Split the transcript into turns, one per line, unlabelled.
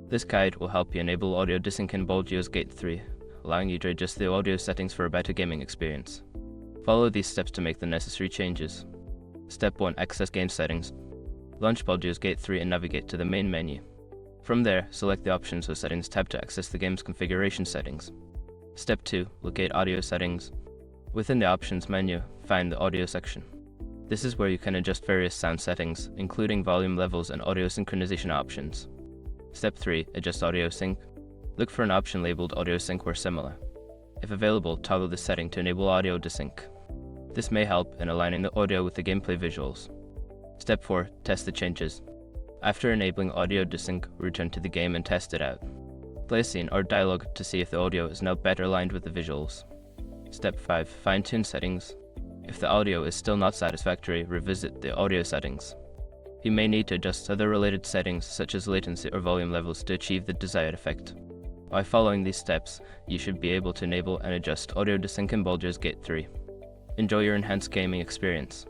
This guide will help you enable audio desync in Baldur's Gate 3, allowing you to adjust the audio settings for a better gaming experience. Follow these steps to make the necessary changes. Step 1. Access game settings. Launch Baldur's Gate 3 and navigate to the main menu. From there, select the Options or Settings tab to access the game's configuration settings. Step 2. Locate audio settings. Within the Options menu, find the Audio section. This is where you can adjust various sound settings, including volume levels and audio synchronization options. Step 3. Adjust audio sync. Look for an option labeled Audio Sync where similar. If available, toggle this setting to enable audio desync. This may help in aligning the audio with the gameplay visuals. Step 4. Test the changes. After enabling audio desync, return to the game and test it out. Play a scene or dialogue to see if the audio is now better aligned with the visuals. Step 5. Fine-tune settings. If the audio is still not satisfactory, revisit the audio settings. You may need to adjust other related settings such as latency or volume levels to achieve the desired effect. By following these steps, you should be able to enable and adjust audio desync in Baldur's Gate 3. Enjoy your enhanced gaming experience.